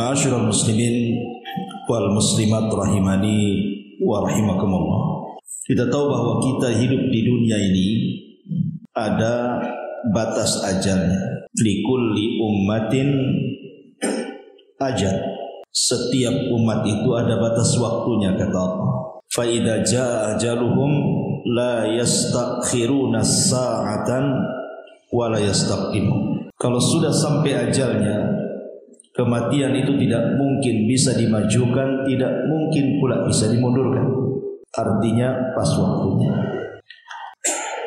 Ma'asyiral muslimin wal muslimat rahimani wa rahimakumullah. Kita tahu bahwa kita hidup di dunia ini ada batas ajalnya. Likulli ummatin ajal. Setiap umat itu ada batas waktunya, kata Allah. Fa idza jaa ajaluhum la yastakhiruna sa'atan wa la yastaqdimun. Kalau sudah sampai ajalnya, kematian itu tidak mungkin bisa dimajukan, tidak mungkin pula bisa dimundurkan. Artinya pas waktunya.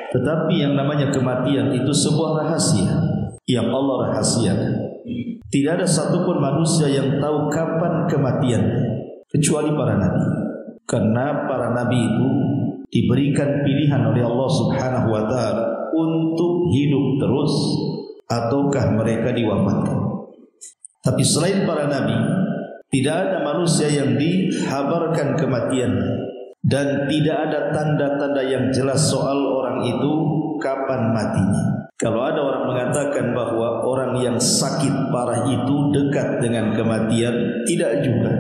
Tetapi yang namanya kematian itu sebuah rahasia yang Allah rahasiakan. Tidak ada satupun manusia yang tahu kapan kematian kecuali para nabi. Karena para nabi itu diberikan pilihan oleh Allah Subhanahu wa taala untuk hidup terus ataukah mereka diwafatkan. Tapi selain para nabi, tidak ada manusia yang dihabarkan kematian dan tidak ada tanda-tanda yang jelas soal orang itu kapan matinya. Kalau ada orang mengatakan bahwa orang yang sakit parah itu dekat dengan kematian, tidak juga.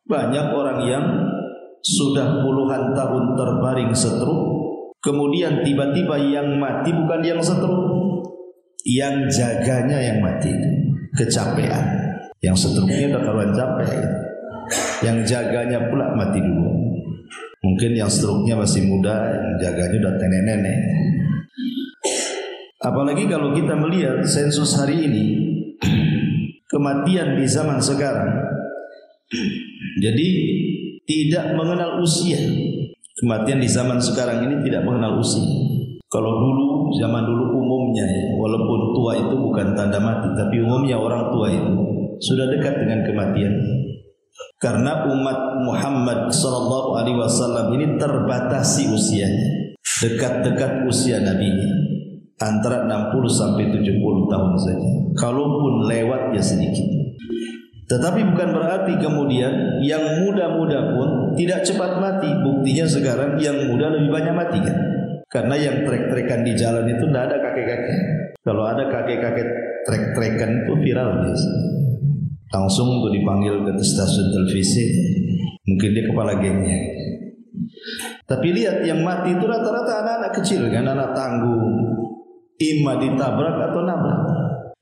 Banyak orang yang sudah puluhan tahun terbaring stroke, kemudian tiba-tiba yang mati bukan yang stroke, yang jaganya yang mati itu kecapean. Yang stroke-nya udah karuan capek, yang jaganya pula mati dulu. Mungkin yang stroke-nya masih muda, yang jaganya udah nenek-nenek. Apalagi kalau kita melihat sensus hari ini, kematian di zaman sekarang, jadi tidak mengenal usia. Kematian di zaman sekarang ini tidak mengenal usia. Kalau dulu, zaman dulu umumnya, walaupun tua itu bukan tanda mati, tapi umumnya orang tua itu sudah dekat dengan kematian. Karena umat Muhammad SAW ini terbatasi usianya, dekat-dekat usia nabinya, antara 60 sampai 70 tahun saja. Kalaupun lewat ya sedikit. Tetapi bukan berarti kemudian yang muda-muda pun tidak cepat mati. Buktinya sekarang yang muda lebih banyak mati kan? Karena yang trek-trekan di jalan itu tidak ada kakek-kakek. Kalau ada kakek-kakek trek-trekan itu viral biasa. Langsung untuk dipanggil ke stasiun televisi. Mungkin dia kepala gengnya. Tapi lihat yang mati itu rata-rata anak-anak kecil kan, anak tanggung. Imma ditabrak atau nabrak.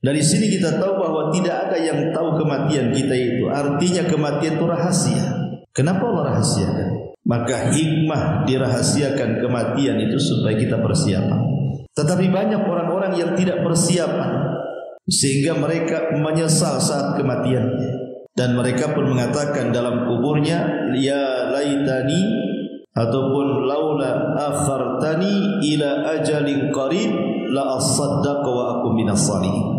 Dari sini kita tahu bahwa tidak ada yang tahu kematian kita itu. Artinya kematian itu rahasia. Kenapa Allah rahasiakan? Maka hikmah dirahasiakan kematian itu supaya kita persiapan. Tetapi banyak orang-orang yang tidak persiapan, sehingga mereka menyesal saat kematian. Dan mereka pun mengatakan dalam kuburnya, ya laitani, ataupun laula akhartani ila ajalin qarib la asaddaq wa aku minas salihin.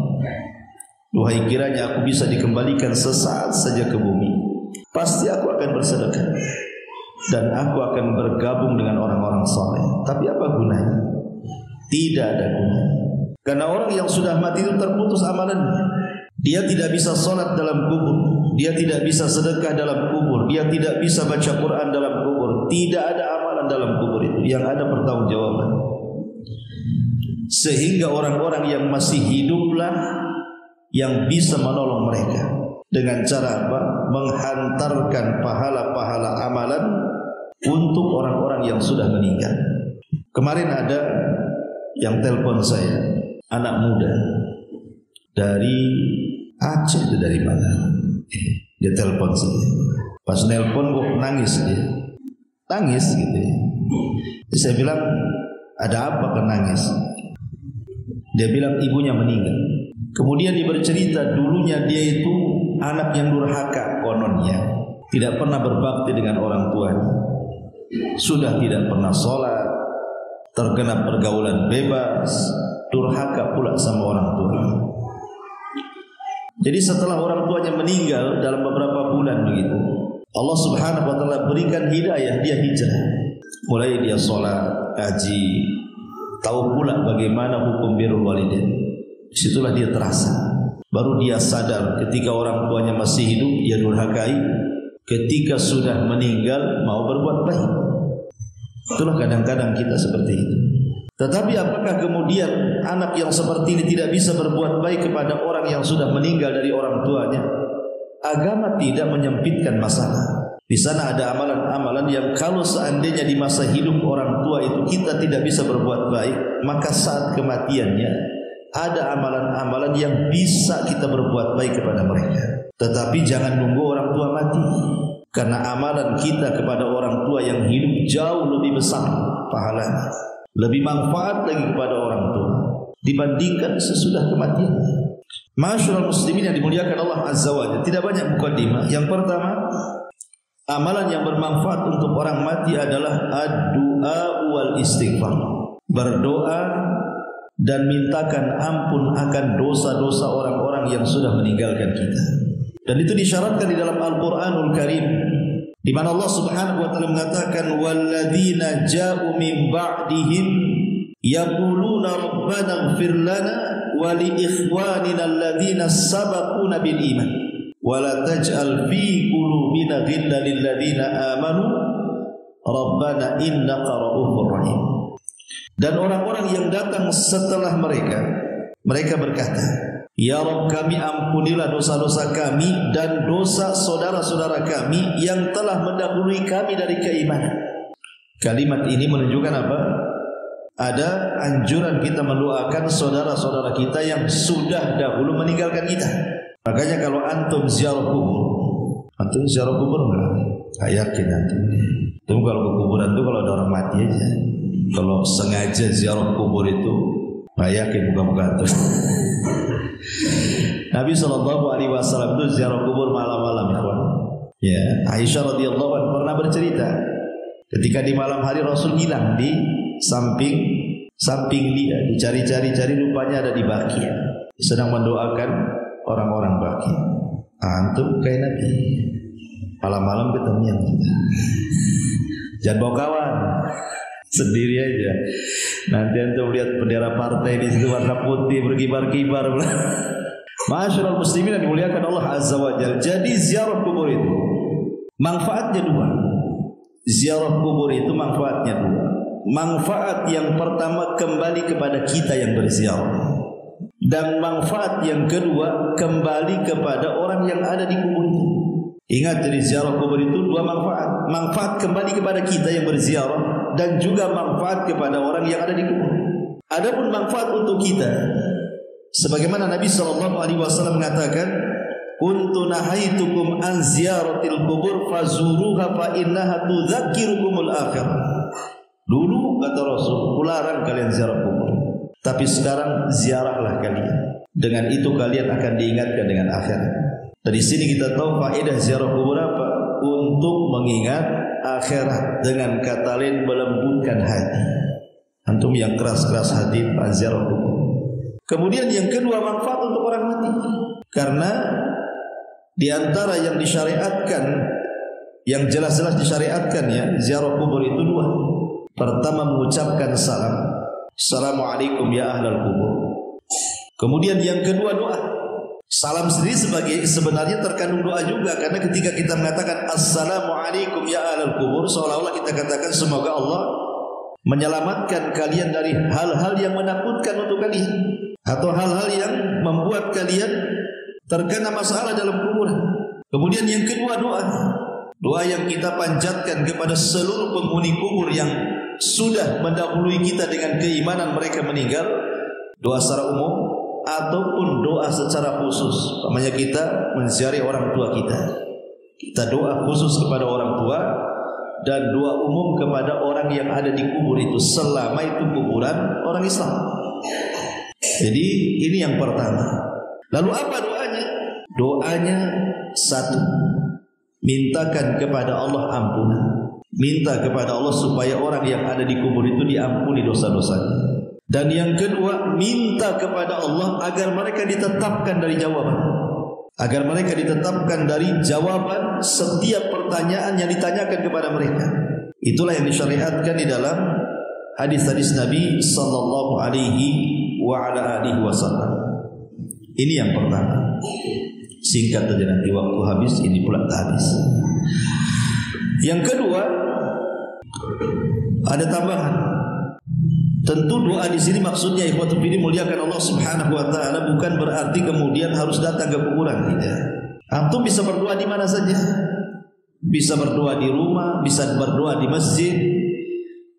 Duhai kiranya aku bisa dikembalikan sesaat saja ke bumi, pasti aku akan bersedekah dan aku akan bergabung dengan orang-orang saleh. Tapi apa gunanya? Tidak ada gunanya. Karena orang yang sudah mati itu terputus amalannya. Dia tidak bisa sholat dalam kubur, dia tidak bisa sedekah dalam kubur, dia tidak bisa baca Quran dalam kubur. Tidak ada amalan dalam kubur itu. Yang ada pertanggungjawaban. Sehingga orang-orang yang masih hiduplah yang bisa menolong mereka. Dengan cara apa? Menghantarkan pahala-pahala amalan untuk orang-orang yang sudah meninggal. Kemarin ada yang telepon saya, anak muda dari Aceh, itu dari mana? Dia telepon saya. Pas nelpon kok nangis dia. Nangis gitu ya. Jadi saya bilang, ada apa kau nangis? Dia bilang ibunya meninggal. Kemudian dia bercerita dulunya dia itu anak yang durhaka kononnya. Tidak pernah berbakti dengan orang tuanya. Sudah tidak pernah sholat, terkena pergaulan bebas, durhaka pula sama orang tuanya. Jadi setelah orang tuanya meninggal dalam beberapa bulan begitu, Allah Subhanahu wa taala berikan hidayah, dia hijrah. Mulai dia sholat, haji, tahu pula bagaimana hukum birrul walidain. Disitulah dia terasa. Baru dia sadar ketika orang tuanya masih hidup dia durhakai, ketika sudah meninggal mau berbuat baik. Itulah kadang-kadang kita seperti itu. Tetapi apakah kemudian anak yang seperti ini tidak bisa berbuat baik kepada orang yang sudah meninggal dari orang tuanya? agama tidak menyempitkan masalah. Di sana ada amalan-amalan yang kalau seandainya di masa hidup orang tua itu kita tidak bisa berbuat baik, maka saat kematiannya ada amalan-amalan yang bisa kita berbuat baik kepada mereka. Tetapi jangan nunggu orang tua mati, karena amalan kita kepada orang tua yang hidup jauh lebih besar pahalanya, lebih manfaat lagi kepada orang tua dibandingkan sesudah kematian. Ma'asyiral muslimin yang dimuliakan Allah Azza wa Jalla, tidak banyak mukadimah. Yang pertama, amalan yang bermanfaat untuk orang mati adalah ad-du'a wal istighfar. Berdoa dan mintakan ampun akan dosa-dosa orang-orang yang sudah meninggalkan kita. Dan itu disyaratkan di dalam Al-Qur'anul Karim, di mana Allah Subhanahu wa taala mengatakan walladzina ja'u min ba'dihim yaquluna rabbana ighfir lana wa li ikhwanina alladzina sabaquna bil iman wa la taj'al fi qulubina ghillan lil ladzina amanu rabbana innaka ra'ufur rahim. Dan orang-orang yang datang setelah mereka berkata, ya Rabb, kami ampunilah dosa-dosa kami dan dosa saudara-saudara kami yang telah mendahului kami dari keimanan. Kalimat ini menunjukkan apa? Ada anjuran kita mendoakan saudara-saudara kita yang sudah dahulu meninggalkan kita. Makanya kalau antum ziarah kubur enggak? Saya yakin antum. Itu kalau ke kuburan itu kalau ada orang mati aja. Kalau sengaja ziarah kubur itu, saya yakin bukan antum. Nabi SAW itu ziarah kubur malam-malam, ikhwan. Ya, Aisyah radhiyallahu anha pernah bercerita ketika di malam hari Rasul hilang di samping dia, dicari-cari rupanya ada di Baqi', sedang mendoakan orang-orang Baqi'. Antum kayak Nabi, malam-malam ketemu yang kita. Jangan bawa kawan, sendiri aja. Nanti antum lihat bendera partai di situ warna putih berkibar-kibar. Ma'asyiral muslimin yang dimuliakan Allah Azza wa Jalla. Jadi ziarah kubur itu manfaatnya dua. Ziarah kubur itu manfaatnya dua. Manfaat yang pertama kembali kepada kita yang berziarah, dan manfaat yang kedua kembali kepada orang yang ada di kubur itu. Ingat, dari ziarah kubur itu dua manfaat. Manfaat kembali kepada kita yang berziarah dan juga manfaat kepada orang yang ada di kubur. Adapun manfaat untuk kita, sebagaimana Nabi SAW mengatakan, kuntu nahaitukum an ziyaratil kubur fazuruha fa innaha tudzakirukumul akhirah. Dulu kata Rasul, kularang kalian ziarah kubur, tapi sekarang ziarahlah kalian. Dengan itu kalian akan diingatkan dengan akhirat. Dari sini kita tahu faedah ziarah kubur apa? Untuk mengingat akhirat, dengan kata lain melembutkan hati. Antum yang keras-keras hati, ziarah kubur. Kemudian yang kedua, manfaat untuk orang mati. Karena di antara yang disyariatkan, yang jelas-jelas disyariatkan ya, ziarah kubur itu dua. Pertama, mengucapkan salam, assalamualaikum ya ahlal kubur. Kemudian yang kedua, doa. Salam sendiri sebenarnya terkandung doa juga, karena ketika kita mengatakan assalamualaikum ya ahlal kubur, seolah-olah kita katakan semoga Allah menyelamatkan kalian dari hal-hal yang menakutkan untuk kalian, atau hal-hal yang membuat kalian terkena masalah dalam kuburan. Kemudian yang kedua, doa yang kita panjatkan kepada seluruh penghuni kubur yang sudah mendahului kita dengan keimanan mereka meninggal, doa secara umum ataupun doa secara khusus. Namanya kita menziarahi orang tua kita doa khusus kepada orang tua, dan doa umum kepada orang yang ada di kubur itu selama itu kuburan orang Islam. Jadi ini yang pertama. Lalu apa doanya? Doanya satu, mintakan kepada Allah ampunan. Minta kepada Allah supaya orang yang ada di kubur itu diampuni dosa-dosanya. Dan yang kedua, minta kepada Allah agar mereka ditetapkan dari jawaban. Agar mereka ditetapkan dari jawaban setiap pertanyaan yang ditanyakan kepada mereka. Itulah yang disyariatkan di dalam hadis-hadis Nabi sallallahu alaihi wa ala alihi wasallam. Ini yang pertama. Singkat saja, nanti waktu habis ini pula habis. Yang kedua, ada tambahan. Tentu doa di sini maksudnya ikhwatul fillah muliakan Allah Subhanahu wa taala bukan berarti kemudian harus datang ke kuburan, tidak. Antum bisa berdoa di mana saja. Bisa berdoa di rumah, bisa berdoa di masjid.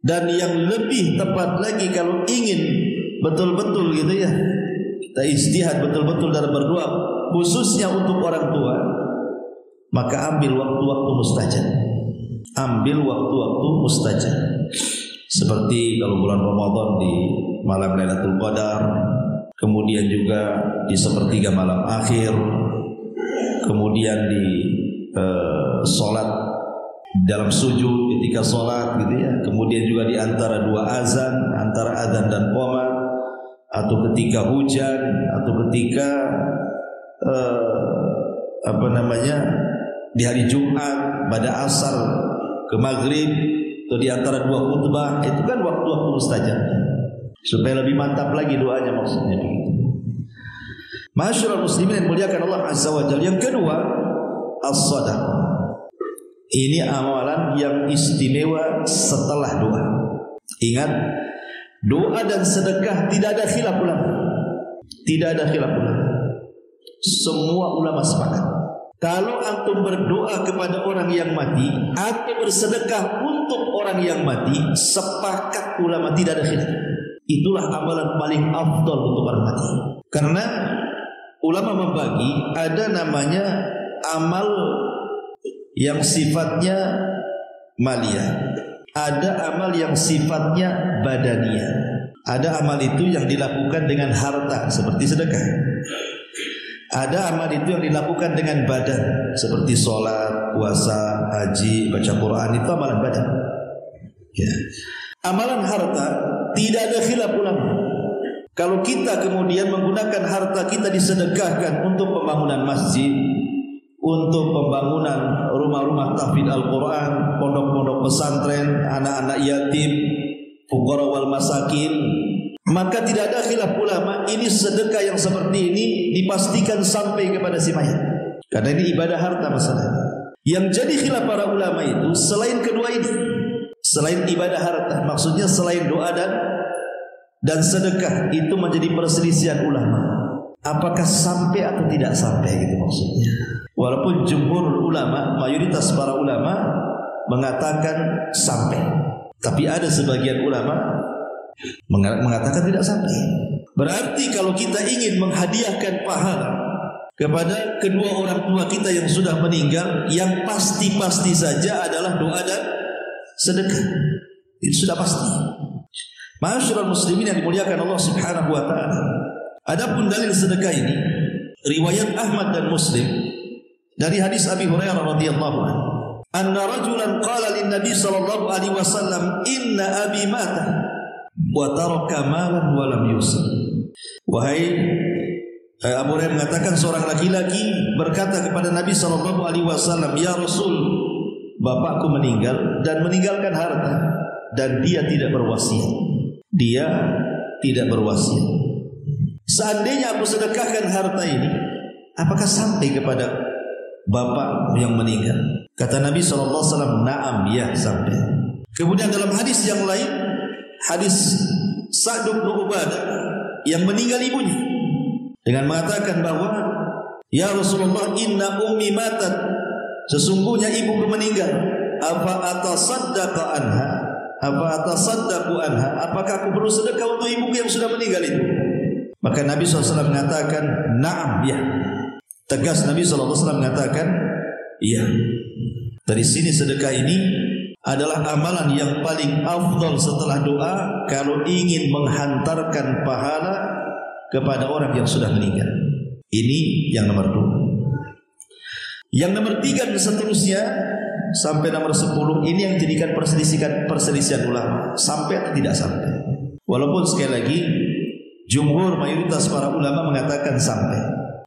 Dan yang lebih tepat lagi kalau ingin betul-betul gitu ya, kita ijtihad betul-betul dalam berdoa, khususnya untuk orang tua, maka ambil waktu-waktu mustajab. Ambil waktu-waktu mustajab. Seperti kalau bulan Ramadan di malam Lailatul Qadar, kemudian juga di sepertiga malam akhir, kemudian di sholat dalam sujud ketika sholat gitu ya, kemudian juga di antara dua azan, antara azan dan qomat, atau ketika hujan, atau ketika di hari Jumat pada asar ke maghrib, atau di antara dua khutbah, itu kan waktu-waktu mustajab. Supaya lebih mantap lagi doanya, maksudnya begitu. Masyaallah muslimin yang muliakan Allah Azza wa Jalla. Yang kedua, as-shadaqah. Ini amalan yang istimewa setelah doa. Ingat, doa dan sedekah tidak ada khilaf ulama. Tidak ada khilaf ulama. Semua ulama sepakat. Kalau antum berdoa kepada orang yang mati atau bersedekah untuk orang yang mati, sepakat ulama tidak ada khilaf. Itulah amalan paling afdal untuk orang mati. Karena ulama membagi, ada namanya amal yang sifatnya maliyah, ada amal yang sifatnya badaniyah. Ada amal itu yang dilakukan dengan harta seperti sedekah. Ada amal itu yang dilakukan dengan badan seperti sholat, puasa, haji, baca Quran, itu amalan badan ya. Amalan harta tidak ada khilaf ulama. Kalau kita kemudian menggunakan harta kita disedekahkan untuk pembangunan masjid, untuk pembangunan rumah-rumah tahfidz Al-Quran, pondok-pondok pesantren, anak-anak yatim, fuqara wal masakin, maka tidak ada khilaf ulama, ini sedekah yang seperti ini dipastikan sampai kepada si mayat. Karena ini ibadah harta masalahnya. Yang jadi khilaf para ulama itu selain kedua ini, selain ibadah harta, maksudnya selain doa dan sedekah, itu menjadi perselisihan ulama. Apakah sampai atau tidak sampai gitu maksudnya. Walaupun jumhur ulama, mayoritas para ulama mengatakan sampai, tapi ada sebagian ulama mengatakan tidak sampai. Berarti kalau kita ingin menghadiahkan pahala kepada kedua orang tua kita yang sudah meninggal, yang pasti-pasti saja adalah doa dan sedekah. Itu sudah pasti. Masyaallah muslimin yang dimuliakan Allah Subhanahu wa taala. Adapun dalil sedekah ini riwayat Ahmad dan Muslim dari hadis Abi Hurairah radhiyallahu anhu, anna rajulan qala lin nabi sallallahu alaihi wasallam, inna abi mata wa taraka malan wa lam yusir. Wahai Abu Hurairah mengatakan, seorang laki-laki berkata kepada Nabi sallallahu alaihi wasallam, ya Rasul, bapakku meninggal dan meninggalkan harta, dan dia tidak berwasiat. Dia tidak berwasiat. Seandainya aku sedekahkan harta ini, apakah sampai kepada bapak yang meninggal? Kata Nabi SAW, na'am, ya sampai. Kemudian dalam hadis yang lain, hadis Sa'd bin Ubadah yang meninggal ibunya, dengan mengatakan bahwa, ya Rasulullah, inna ummi matat, sesungguhnya ibuku meninggal. Apa atasaddaqa anha? Apa atasaddaqu anha? Apakah aku perlu sedekah untuk ibuku yang sudah meninggal itu? Maka Nabi SAW mengatakan, na'am, ya. Tegas Nabi SAW mengatakan, iya. Dari sini sedekah ini adalah amalan yang paling afdal setelah doa kalau ingin menghantarkan pahala kepada orang yang sudah meninggal. Ini yang nomor 2. Yang nomor 3 dan seterusnya sampai nomor 10, ini yang jadikan perselisihan ulama, sampai atau tidak sampai. Walaupun sekali lagi jumhur mayoritas para ulama mengatakan sampai.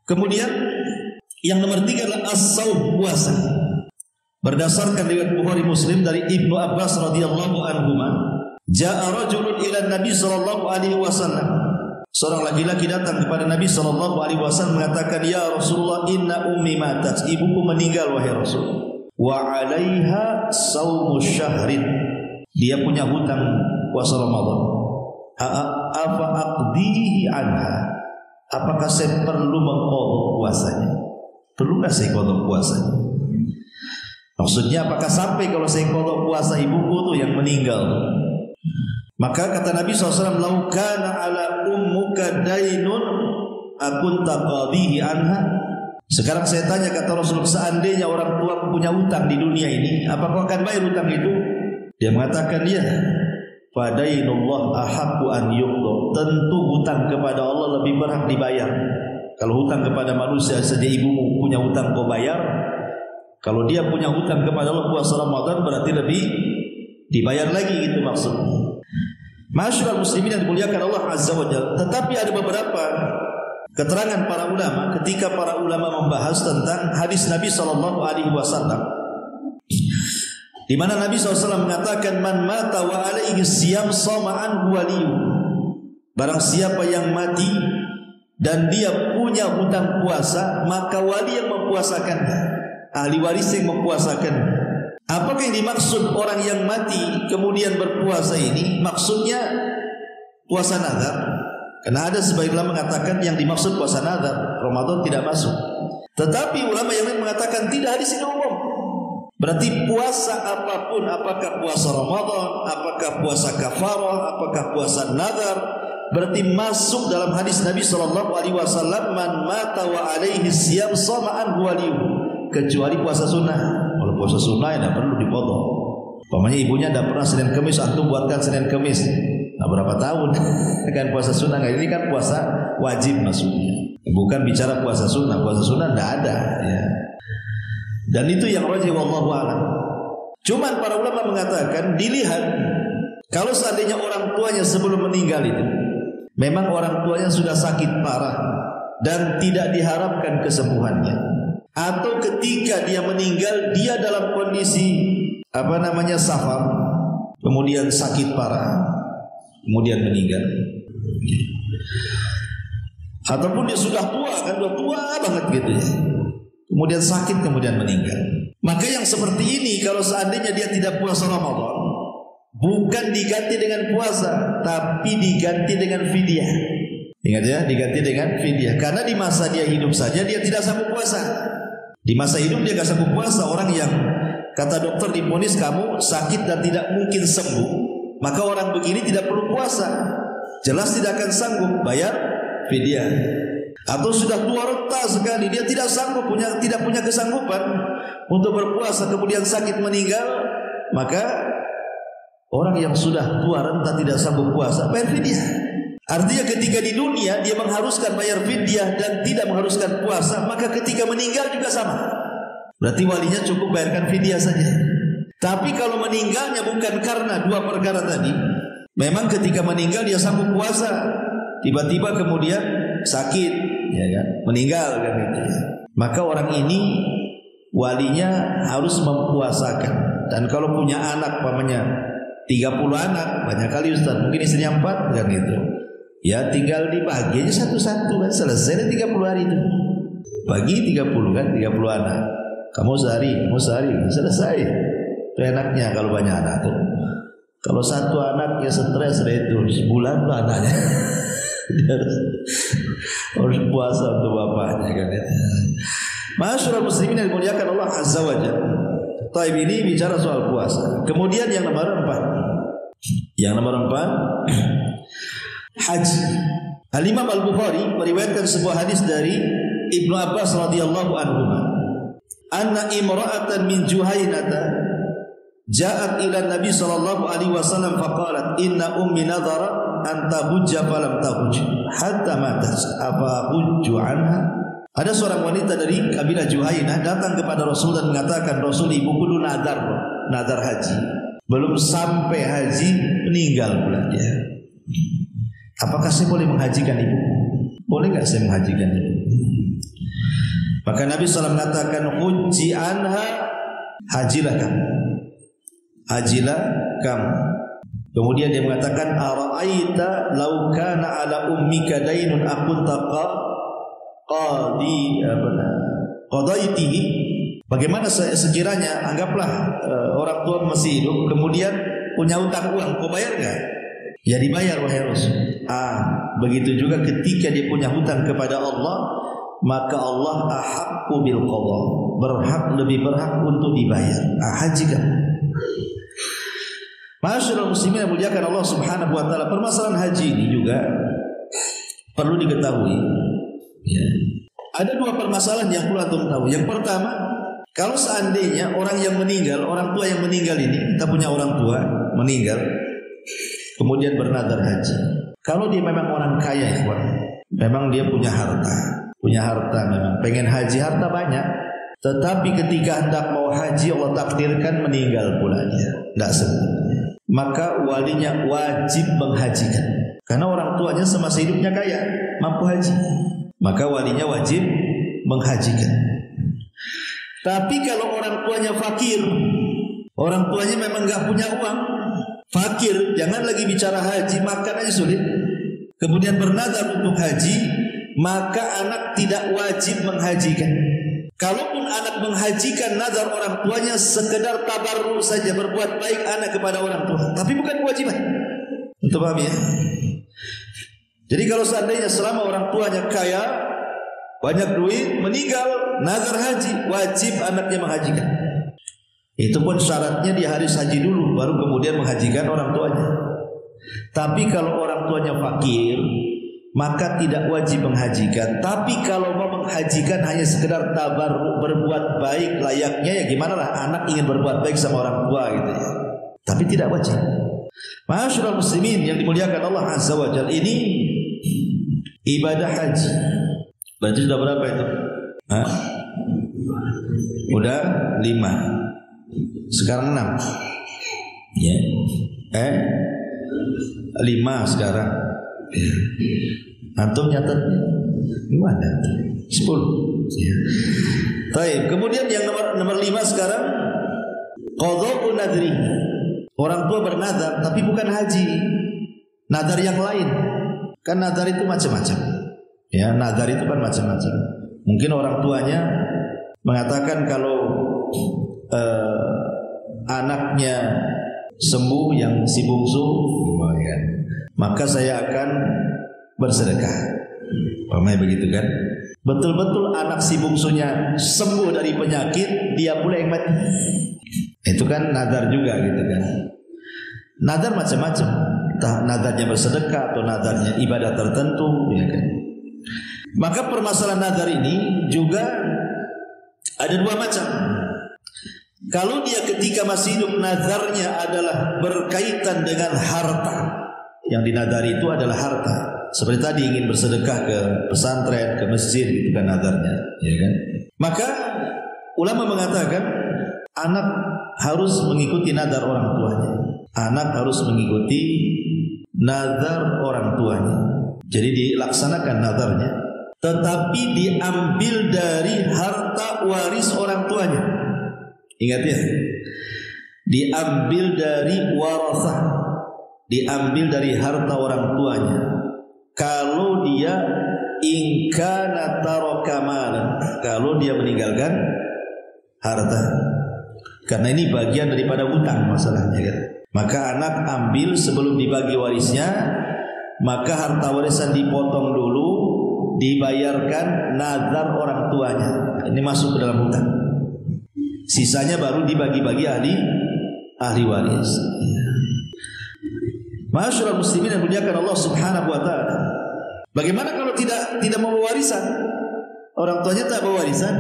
Kemudian yang nomor 3 adalah as-saum, puasa. Berdasarkan riwayat Bukhari Muslim dari Ibnu Abbas radhiyallahu anhuma, jaa rajulun ila Nabi sallallahu alaihi wasallam. Seorang laki-laki datang kepada Nabi sallallahu alaihi wasallam mengatakan, ya Rasulullah, inna ummi matat, ibuku meninggal wahai Rasul. Wa 'alaiha saumu syahrin. Dia punya hutang puasa Ramadan. Apa aqdihi anha? Apakah saya perlu mengqadha puasanya? Perlu nggak saya qadha puasa? Maksudnya apakah sampai kalau saya qadha puasa ibuku tuh yang meninggal? Maka kata Nabi SAW, "Lau kana ala ummuka dainun akunta qadhihi anha." Sekarang saya tanya, kata Rasul, seandainya orang tua punya utang di dunia ini, apakah akan bayar utang itu? Dia mengatakan, ya. Fadainullah ahaqqu an yuqda. Tentu hutang kepada Allah lebih berhak dibayar. Kalau hutang kepada manusia saja ibumu punya hutang kau bayar, kalau dia punya hutang kepada Allah puasa Ramadan berarti lebih dibayar lagi, gitu maksudnya. Masyaallah muslimin yang dimuliakan Allah Azza wa Jalla. Tetapi ada beberapa keterangan para ulama ketika para ulama membahas tentang hadis Nabi sallallahu alaihi wasallam, di mana Nabi SAW mengatakan, man mata wa alaihi siyam sama anhu waliyu. Barang siapa yang mati dan dia punya hutang puasa, maka wali yang mempuasakannya, ahli waris yang mempuasakannya. Apakah yang dimaksud orang yang mati kemudian berpuasa ini? Maksudnya puasa nazar. Karena ada sebagian ulama mengatakan yang dimaksud puasa nazar, Ramadan tidak masuk. Tetapi ulama yang lain mengatakan tidak, hadis ini umum. Berarti puasa apapun, apakah puasa Ramadan, apakah puasa kafarah, apakah puasa nazar, berarti masuk dalam hadis Nabi sallallahu alaihi wasallam, man mata wa alaihi siyam sama anhu waliyu, kecuali puasa sunnah. Kalau puasa sunnah ya tidak perlu dipotong. Pokoknya ibunya tidak pernah Senin Kemis, antum buatkan Senin Kemis. Nah, berapa tahun kan puasa sunnah? Ini kan puasa wajib maksudnya. Bukan bicara puasa sunnah. Puasa sunnah tidak ada ya. Dan itu yang rajih wallahu a'lam. Cuman para ulama mengatakan dilihat kalau seandainya orang tuanya sebelum meninggal itu memang orang tuanya sudah sakit parah dan tidak diharapkan kesembuhannya, atau ketika dia meninggal dia dalam kondisi safar, kemudian sakit parah, kemudian meninggal, ataupun dia sudah tua banget gitu ya, kemudian sakit kemudian meninggal, maka yang seperti ini kalau seandainya dia tidak puasa Ramadan, bukan diganti dengan puasa, tapi diganti dengan fidyah. Ingat ya, diganti dengan fidyah. Karena di masa dia hidup saja dia tidak sanggup puasa. Di masa hidup dia tidak sanggup puasa. Orang yang kata dokter divonis kamu sakit dan tidak mungkin sembuh, maka orang begini tidak perlu puasa. Jelas tidak akan sanggup, bayar fidyah. Atau sudah tua renta sekali, dia tidak sanggup, tidak punya kesanggupan untuk berpuasa, kemudian sakit meninggal, maka orang yang sudah tua renta tidak sanggup puasa bayar fidyah. Artinya ketika di dunia dia mengharuskan bayar fidyah dan tidak mengharuskan puasa, maka ketika meninggal juga sama. Berarti walinya cukup bayarkan fidyah saja. Tapi kalau meninggalnya bukan karena dua perkara tadi, memang ketika meninggal dia sanggup puasa, tiba-tiba kemudian sakit, ya kan, meninggal kan itu. Maka orang ini walinya harus mempuasakan. Dan kalau punya anak pamannya 30 anak, banyak kali Ustaz, mungkin istrinya 4 kan itu. Ya tinggal dibagi aja satu-satu kan, selesai 30 hari itu. Bagi 30 kan, 30 anak. Kamu sehari, selesai. Itu enaknya kalau banyak anak tuh. Kalau satu anak ya stres itu, sebulan tuh anaknya. Harus puasa untuk bapaknya kan ya. Masyaallah muslimin yang dimuliakan Allah Azza wa Jalla. Taib ini bicara soal puasa. Kemudian yang nomor 4. Yang nomor 4 haji. Al-Imam Al-Bukhari meriwayatkan sebuah hadis dari Ibnu Abbas radhiyallahu anhu. Anna imra'atan min Juhainata ja'at ila Nabi sallallahu alaihi wasallam faqalat inna ummi nadhara an tahujja falam tahujj hatta matat afa hujju anha. Ada seorang wanita dari kabilah Juhainah datang kepada Rasul dan mengatakan, Rasul, ibuku dulu nadar haji, belum sampai haji meninggal pula dia. Apakah saya boleh menghajikan ibu? Boleh nggak saya menghajikan ibu? Maka Nabi SAW mengatakan, hujji anha, hajilah kamu. Kemudian dia mengatakan, ara'aita law kana ala ummika dainun akunta qadaitihi. Bagaimana sekiranya anggaplah orang tua masih hidup, kemudian punya utang uang, kau bayar enggak? Ya dibayar wahai Rasul. Begitu juga ketika dia punya hutang kepada Allah, maka Allah ahaqqu bil qada, lebih berhak untuk dibayar. Haji kan. Ma'asyiral muslimin yang muliakan Allah Subhanahu wa taala, permasalahan haji ini juga perlu diketahui. Ya. Ada dua permasalahan yang perlu antum tahu. Yang pertama, kalau seandainya orang yang meninggal, orang tua yang meninggal ini, kita punya orang tua meninggal, kemudian bernazar haji. Kalau dia memang orang kaya, ya, memang dia punya harta memang, pengen haji, harta banyak. Tetapi ketika hendak mau haji, Allah takdirkan meninggal pula dia, tidak sempat. Maka walinya wajib menghajikan, karena orang tuanya semasa hidupnya kaya, mampu haji. Maka walinya wajib menghajikan. Tapi kalau orang tuanya fakir, orang tuanya memang nggak punya uang, fakir, jangan lagi bicara haji, makan aja sulit. Kemudian bernazar untuk haji, maka anak tidak wajib menghajikan. Kalaupun anak menghajikan, nazar orang tuanya sekedar tabarruk saja, berbuat baik anak kepada orang tua, tapi bukan kewajiban. Untuk paham ya? Jadi kalau seandainya selama orang tuanya kaya, banyak duit, meninggal, nazar haji, wajib anaknya menghajikan. Itu pun syaratnya dia harus haji dulu, baru kemudian menghajikan orang tuanya. Tapi kalau orang tuanya fakir, maka tidak wajib menghajikan. Tapi kalau mau menghajikan hanya sekedar tabarruk, berbuat baik layaknya, ya gimana lah anak ingin berbuat baik sama orang tua gitu ya. Tapi tidak wajib. Ma'asyiral muslimin yang dimuliakan Allah Azza wa Jalla, ini ibadah haji. Berarti sudah berapa itu? Udah 5. Sekarang 6. Ya. 5 sekarang. Ya. Antum nyatatnya gimana? 10. Ya. Baik, kemudian yang nomor 5 sekarang, qadha'u nadri. Orang tua bernazar tapi bukan haji, nazar yang lain. Kan nazar itu macam-macam. Ya, nazar itu kan macam-macam. Mungkin orang tuanya mengatakan kalau anaknya sembuh yang si bungsu, maka saya akan bersedekah. Pamai begitu kan? Betul-betul anak si bungsunya sembuh dari penyakit, dia pula yang mati. Itu kan nazar juga gitu kan. Nazar macam-macam. Entah nazarnya bersedekah atau nazarnya ibadah tertentu, ya kan. Maka permasalahan nazar ini juga ada 2 macam. Kalau dia ketika masih hidup nazarnya adalah berkaitan dengan harta, yang dinazari itu adalah harta. Seperti tadi ingin bersedekah ke pesantren, ke masjid, itu kan nazarnya, ya kan. Maka ulama mengatakan anak harus mengikuti nazar orang tuanya. Anak harus mengikuti nazar orang tuanya. Jadi dilaksanakan nazarnya, tetapi diambil dari harta waris orang tuanya. Ingat ya, diambil dari warasah, diambil dari harta orang tuanya. Kalau dia ingkana taraka malan, kalau dia meninggalkan harta, karena ini bagian daripada hutang masalahnya kan. Maka anak ambil sebelum dibagi warisnya, maka harta warisan dipotong dulu, dibayarkan nazar orang tuanya. Ini masuk ke dalam hutang. Sisanya baru dibagi-bagi ahli waris. Ma'asyiral muslimin yang dimuliakan Allah Subhanahu wa taala. Bagaimana kalau tidak mau warisan? Orang tuanya tak mau warisan,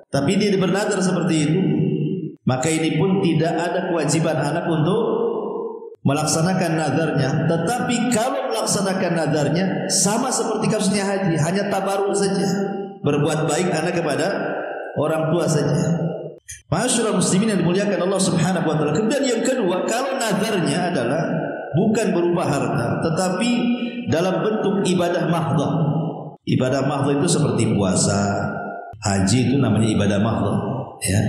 tapi dia bernazar seperti itu. Maka ini pun tidak ada kewajiban anak untuk melaksanakan nazarnya. Tetapi kalau melaksanakan nazarnya sama seperti kasusnya haji, hanya tabarruk saja, berbuat baik anak kepada orang tua saja. Ma'asyiral muslimin yang dimuliakan Allah Subhanahu wa taala. Kemudian yang kedua, kalau nazarnya adalah bukan berupa harta, tetapi dalam bentuk ibadah mahdhah. Ibadah mahdhah itu seperti puasa, haji, itu namanya ibadah mahdhah, ya.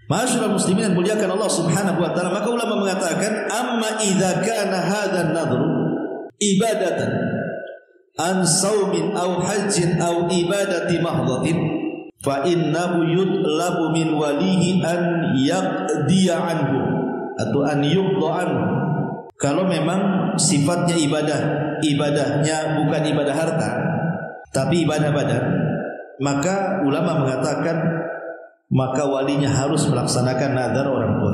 Ma'asyiral muslimin yang dimuliakan Allah Subhanahu wa taala, maka ulama mengatakan amma idza kana hadzal nadhru ibadatan an saumin aw hajjin aw ibadati mahdhatin fa innahu yutlabu min walihi an yaqdiya anhu atau an yuqda anhu. Kalau memang sifatnya ibadahnya bukan ibadah harta, tapi ibadah badan, maka ulama mengatakan maka walinya harus melaksanakan nazar orang tua.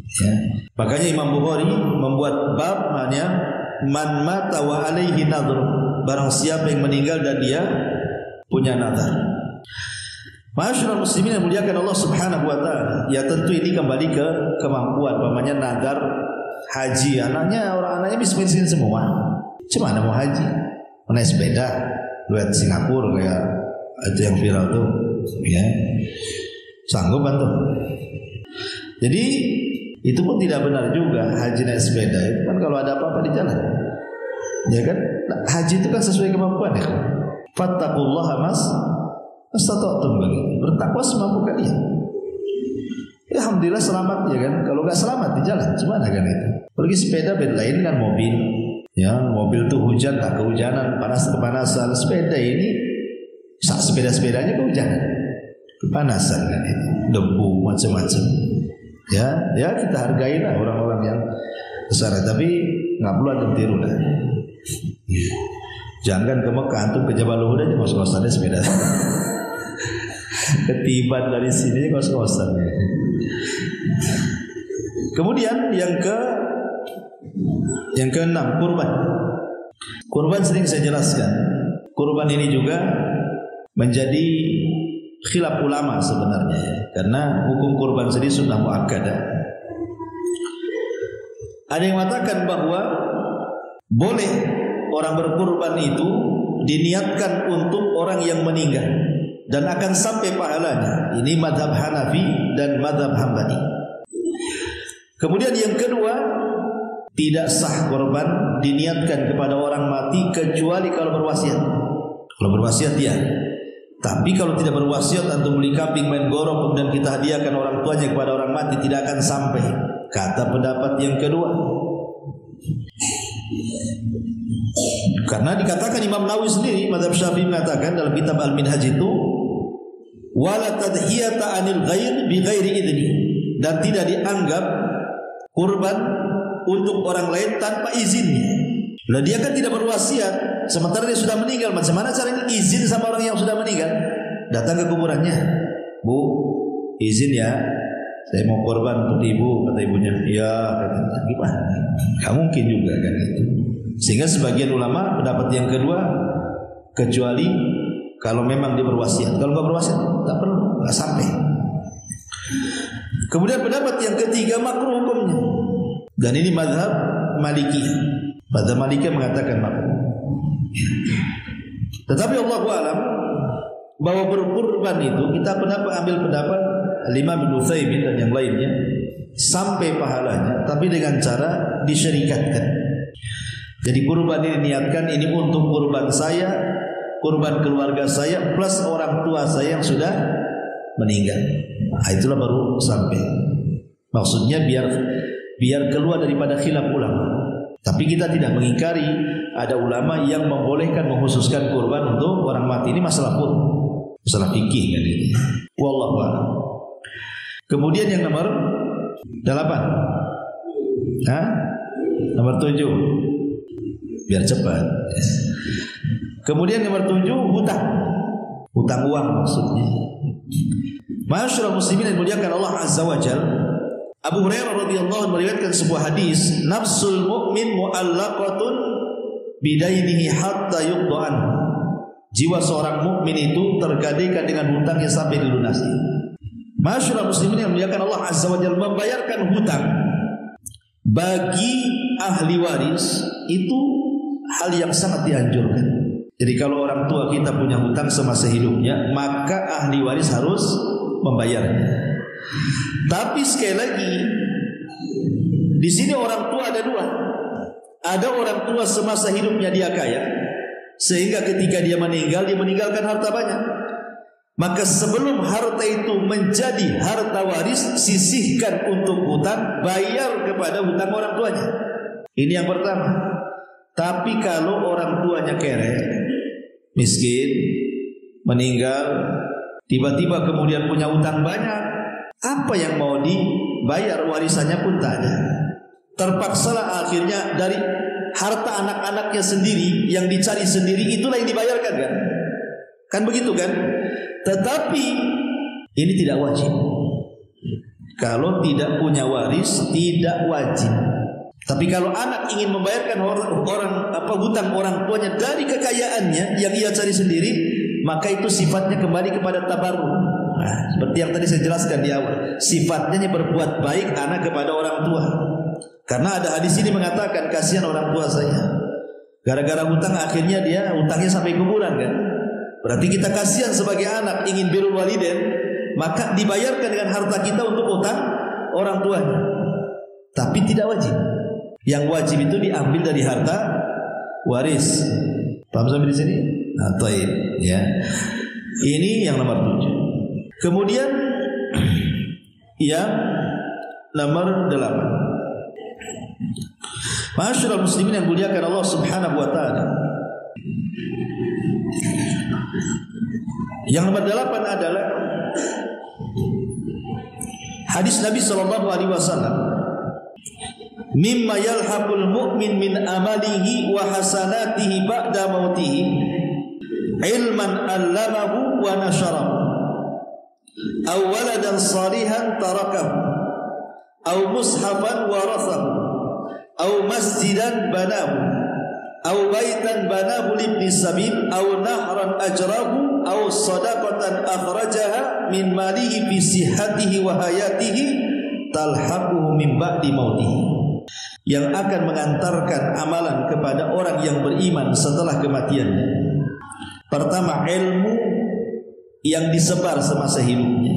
Ya. Makanya Imam Bukhari membuat bab namanya man mata wa alaihi nadhr, barang siapa yang meninggal dan dia punya nazar. Masyaallah muslimin yang muliakan Allah Subhanahu wa taala. Ya tentu ini kembali ke kemampuan, pamannya nazar haji, anaknya miskin semua. Cuma mau haji, naik sepeda, lihat Singapura kayak itu yang viral tuh, ya sanggup kan tuh. Jadi itu pun tidak benar juga haji naik sepeda itu kan kalau ada apa-apa di jalan, ya kan? Nah, haji itu kan sesuai kemampuan ya. Fattaqullaha mastata'tum, bertakwa semampu kalian. Ya, alhamdulillah selamat ya kan. Kalau nggak selamat di jalan, gimana kan itu? Pergi sepeda beda lain kan mobil. Ya, mobil tuh hujan tak kehujanan, panas kepanasan. Sepeda ini sepeda-sepedanya kehujanan, kepanasan kan itu, debu macam-macam. Ya kita hargailah orang-orang yang besar, tapi nggak perlu ada tiru dah. Jangan ke Mekah, antum ke Jabal Uhud aja ngos-ngosannya sepeda. Ketiban dari sini ngos-ngosan. Kemudian yang keenam, kurban. Kurban sering saya jelaskan. Kurban ini juga menjadi khilaf ulama sebenarnya, karena hukum kurban sendiri sudah muakkadah. Ada yang mengatakan bahwa boleh orang berkurban itu diniatkan untuk orang yang meninggal dan akan sampai pahalanya. Ini mazhab Hanafi dan mazhab Hambali. Kemudian yang kedua, tidak sah korban diniatkan kepada orang mati kecuali kalau berwasiat. Kalau berwasiat ya. Tapi kalau tidak berwasiat atau beli kambing main gorong kemudian kita hadiahkan orang tuanya kepada orang mati, tidak akan sampai. Kata pendapat yang kedua. Karena dikatakan Imam Nawawi sendiri, mazhab Syafi'i mengatakan dalam kitab Al-Minhaj itu, wala tadhiyata anil ghair bi ghairi idni, dan tidak dianggap kurban untuk orang lain tanpa izinnya. Lah dia kan tidak berwasiat, sementara dia sudah meninggal. Macam mana caranya izin sama orang yang sudah meninggal? Datang ke kuburannya, Bu, izin ya, saya mau korban untuk ibu. Kata ibunya, ya, kata, gimana? Gak mungkin juga kan itu. Sehingga sebagian ulama pendapat yang kedua, kecuali kalau memang dia berwasiat. Kalau nggak berwasiat, tak perlu, nggak sampai. Kemudian pendapat yang ketiga, makruh hukumnya. Dan ini mazhab Malikiyah. Mazhab Malikiyah mengatakan makruh. Tetapi Allahu a'lam bahwa berkurban itu kita ambil pendapat Imam Ibnu Utsaimin dan yang lainnya sampai pahalanya, tapi dengan cara disyarikatkan. Jadi kurban ini niatkan ini untuk kurban saya, kurban keluarga saya plus orang tua saya yang sudah meninggal. Nah, itulah baru sampai. Maksudnya biar keluar daripada khilaf ulama. Tapi kita tidak mengingkari ada ulama yang membolehkan mengkhususkan kurban untuk orang mati. Ini masalah fikih kan ini. Wallahu a'lam. Kemudian yang nomor 8. Nomor 7. Biar cepat. Kemudian nomor 7, hutang uang maksudnya. Masyaallah muslimin yang dimuliakan Allah Azza wa Jalla, Abu Hurairah radhiyallahu anhu meriwayatkan sebuah hadis, nafsul mu'min mu'allaqatun bidainihi hatta yuqda'an. Jiwa seorang mukmin itu tergadaikan dengan hutangnya sampai dilunasi. Masyaallah muslimin yang dimuliakan Allah Azza wa Jalla, membayarkan hutang bagi ahli waris itu hal yang sangat dianjurkan. Jadi kalau orang tua kita punya hutang semasa hidupnya, maka ahli waris harus membayarnya. Tapi sekali lagi, di sini orang tua ada dua. Ada orang tua semasa hidupnya dia kaya, sehingga ketika dia meninggalkan harta banyak. Maka sebelum harta itu menjadi harta waris, sisihkan untuk hutang, bayar kepada hutang orang tuanya. Ini yang pertama. Tapi kalau orang tuanya kere, miskin, meninggal, tiba-tiba kemudian punya hutang banyak, apa yang mau dibayar warisannya pun tak ada. Terpaksalah akhirnya dari harta anak-anaknya sendiri yang dicari sendiri, itulah yang dibayarkan kan? Kan begitu kan? Tetapi ini tidak wajib. Kalau tidak punya waris tidak wajib. Tapi kalau anak ingin membayarkan hutang orang tuanya dari kekayaannya yang ia cari sendiri, maka itu sifatnya kembali kepada tabarruk. Nah, seperti yang tadi saya jelaskan di awal, sifatnya berbuat baik anak kepada orang tua. Karena ada hadis ini mengatakan, kasihan orang tua saya, gara-gara hutang akhirnya dia hutangnya sampai kuburan kan. Berarti kita kasihan sebagai anak ingin birrul walidain, maka dibayarkan dengan harta kita untuk hutang orang tuanya. Tapi tidak wajib. Yang wajib itu diambil dari harta waris. Paham sampai di sini? Nah, taib, ya. Ini yang nomor 7. Kemudian yang nomor 8. Ma'asyiral muslimin yang muliakan Allah Subhanahu wa taala. Yang nomor 8 adalah hadis Nabi sallallahu alaihi wasallam, mimma yalhaqul mu'min min amalihi wa hasanatihi ba'da mautihi ilman 'allamahu wa nasharahu aw waladan salihan tarakahu aw mushafan warathahu aw masjidan banahu aw baitan banahu libni sabil aw nahran ajrahu aw sadaqatan akhrajaha min malihi fi sihhatihi wa hayatihi talhaquhu min ba'di mautihi, yang akan mengantarkan amalan kepada orang yang beriman setelah kematiannya. Pertama, ilmu yang disebar semasa hidupnya.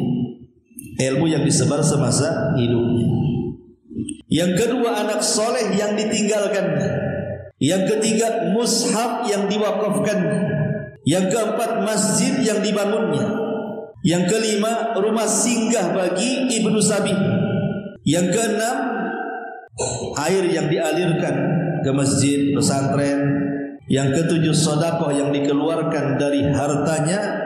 Ilmu yang disebar semasa hidupnya. Yang kedua, anak soleh yang ditinggalkannya. Yang ketiga, mushaf yang diwakafkannya. Yang keempat, masjid yang dibangunnya. Yang kelima, rumah singgah bagi ibnu sabil. Yang keenam, air yang dialirkan ke masjid, pesantren. Yang ketujuh, sedekah yang dikeluarkan dari hartanya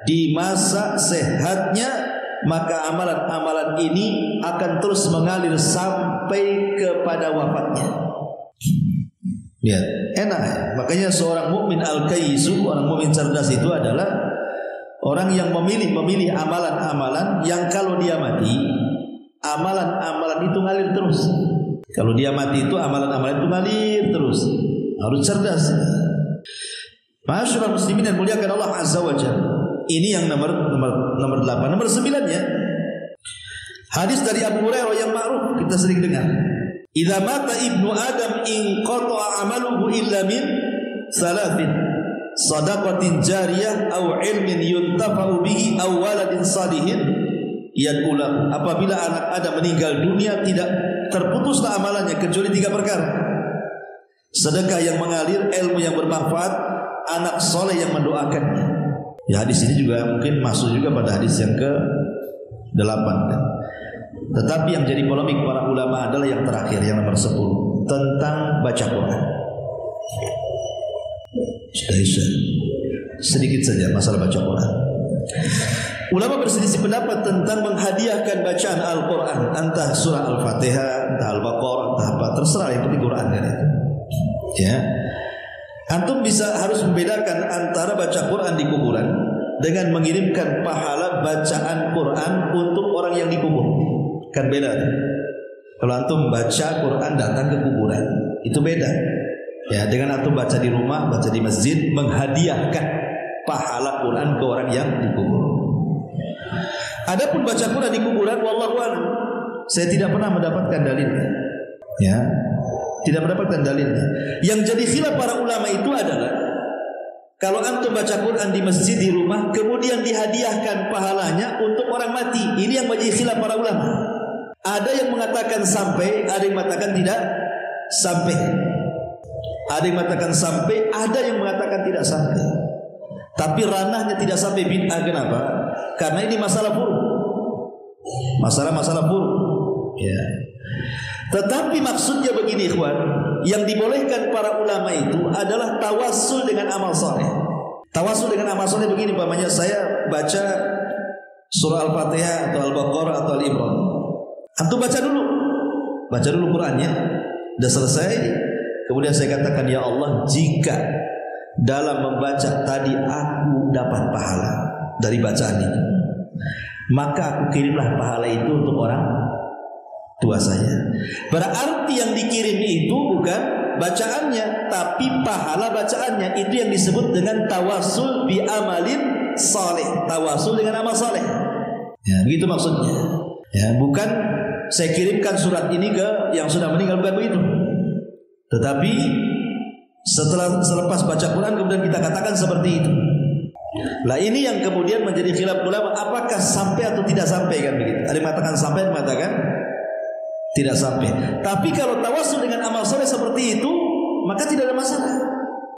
di masa sehatnya. Maka amalan-amalan ini akan terus mengalir sampai kepada wafatnya. Lihat, enak ya? Makanya seorang mukmin al-kayyisu, orang mukmin cerdas itu adalah orang yang memilih amalan-amalan yang kalau dia mati, amalan-amalan itu ngalir terus. Kalau dia mati itu amalan-amalan itu ngalir terus. Harus cerdas. Ma'asyiral muslimin yang muliakan Allah Azza wa Jalla. Ini yang nomor 8. Nomor 9-nya hadis dari Abu Hurairah yang ma'ruf, kita sering dengar. Idza mata ibnu Adam in qata'a amaluhu illa min salatin, sadaqatin jariyah aw ilmin yuntafa'u bihi aw waladin salihin yad'ulahu. Apabila anak Adam meninggal dunia, tidak terputuslah amalannya kecuali 3 perkara. Sedekah yang mengalir, ilmu yang bermanfaat, anak soleh yang mendoakannya. Ya, hadis ini juga mungkin masuk juga pada hadis yang ke-8 kan. Tetapi yang jadi polemik para ulama adalah yang terakhir, yang nomor 10, tentang baca Quran. Sudah sedikit saja masalah baca Quran. Ulama berselisih pendapat tentang menghadiahkan bacaan Al-Quran, entah surah Al-Fatihah, entah Al-Baqarah, entah apa, terserah, yang penting Quran kan itu. Ya. Antum harus membedakan antara baca Quran di kuburan dengan mengirimkan pahala bacaan Quran untuk orang yang dikubur. Kan beda. Kalau antum baca Quran datang ke kuburan, itu beda. Ya, dengan antum baca di rumah, baca di masjid, menghadiahkan pahala Quran ke orang yang dikubur. Adapun baca Quran di kuburan, wallahu a'lam, saya tidak pernah mendapatkan dalilnya. Ya. Tidak mendapatkan dalilnya. Yang jadi khilaf para ulama itu adalah kalau antum baca Quran di masjid, di rumah, kemudian dihadiahkan pahalanya untuk orang mati. Ini yang menjadi khilaf para ulama. Ada yang mengatakan sampai, ada yang mengatakan tidak sampai. Ada yang mengatakan sampai, ada yang mengatakan tidak sampai. Tapi ranahnya tidak sampai bid'ah. Kenapa? Karena ini masalah buruk. Masalah buruk. Ya. Tetapi maksudnya begini ikhwan, yang dibolehkan para ulama itu adalah tawassul dengan amal soleh. Tawassul dengan amal soleh begini, umpamanya saya baca surah Al-Fatihah atau Al-Baqarah atau Al-Imran. Antum baca dulu Qurannya, udah selesai, Kemudian saya katakan, ya Allah, jika dalam membaca tadi aku dapat pahala dari bacaan itu, maka aku kirimlah pahala itu untuk orang tua saya. Berarti yang dikirim itu bukan bacaannya, tapi pahala bacaannya. Itu yang disebut dengan tawasul bi amalin saleh, tawasul dengan amal saleh. Ya, begitu maksudnya. Ya, bukan saya kirimkan surat ini ke yang sudah meninggal, bukan begitu. Tetapi selepas baca Quran kemudian kita katakan seperti itu. Lah ini yang kemudian menjadi khilaf ulama, apakah sampai atau tidak sampai, kan begitu. Ada yang mengatakan sampai, ada yang mengatakan tidak sampai. Tapi kalau tawasul dengan amal soleh seperti itu, maka tidak ada masalah.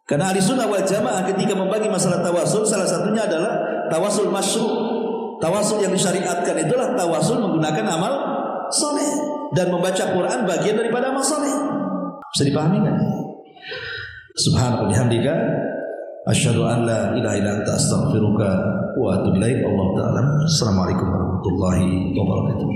Karena ahli sunnah wal jamaah ketika membagi masalah tawasul, salah satunya adalah tawasul masyru'. Tawasul yang disyariatkan itulah tawasul menggunakan amal soleh, dan membaca Quran bagian daripada amal soleh. Bisa dipahami kan? Subhanallah bihamdika asyhadu an la ilaha illa anta astaghfiruka wa atubu ilaik. Allahu ta'ala. Assalamualaikum warahmatullahi wabarakatuh.